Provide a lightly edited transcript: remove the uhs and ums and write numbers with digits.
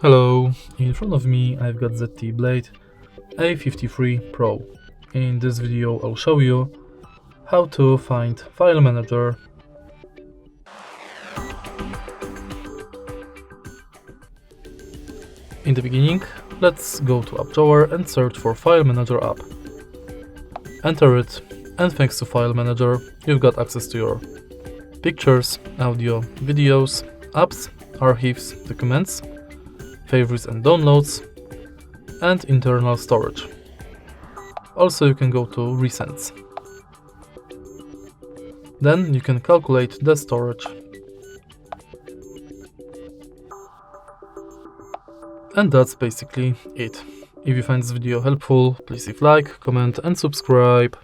Hello, in front of me I've got ZTE Blade A53 Pro. In this video I'll show you how to find File Manager. In the beginning, let's go to App Drawer and search for File Manager app. Enter it, and thanks to File Manager you've got access to your pictures, audio, videos, apps, archives, documents, favorites and downloads, and internal storage. Also you can go to Recents. Then you can calculate the storage. And that's basically it. If you find this video helpful, please leave like, comment and subscribe.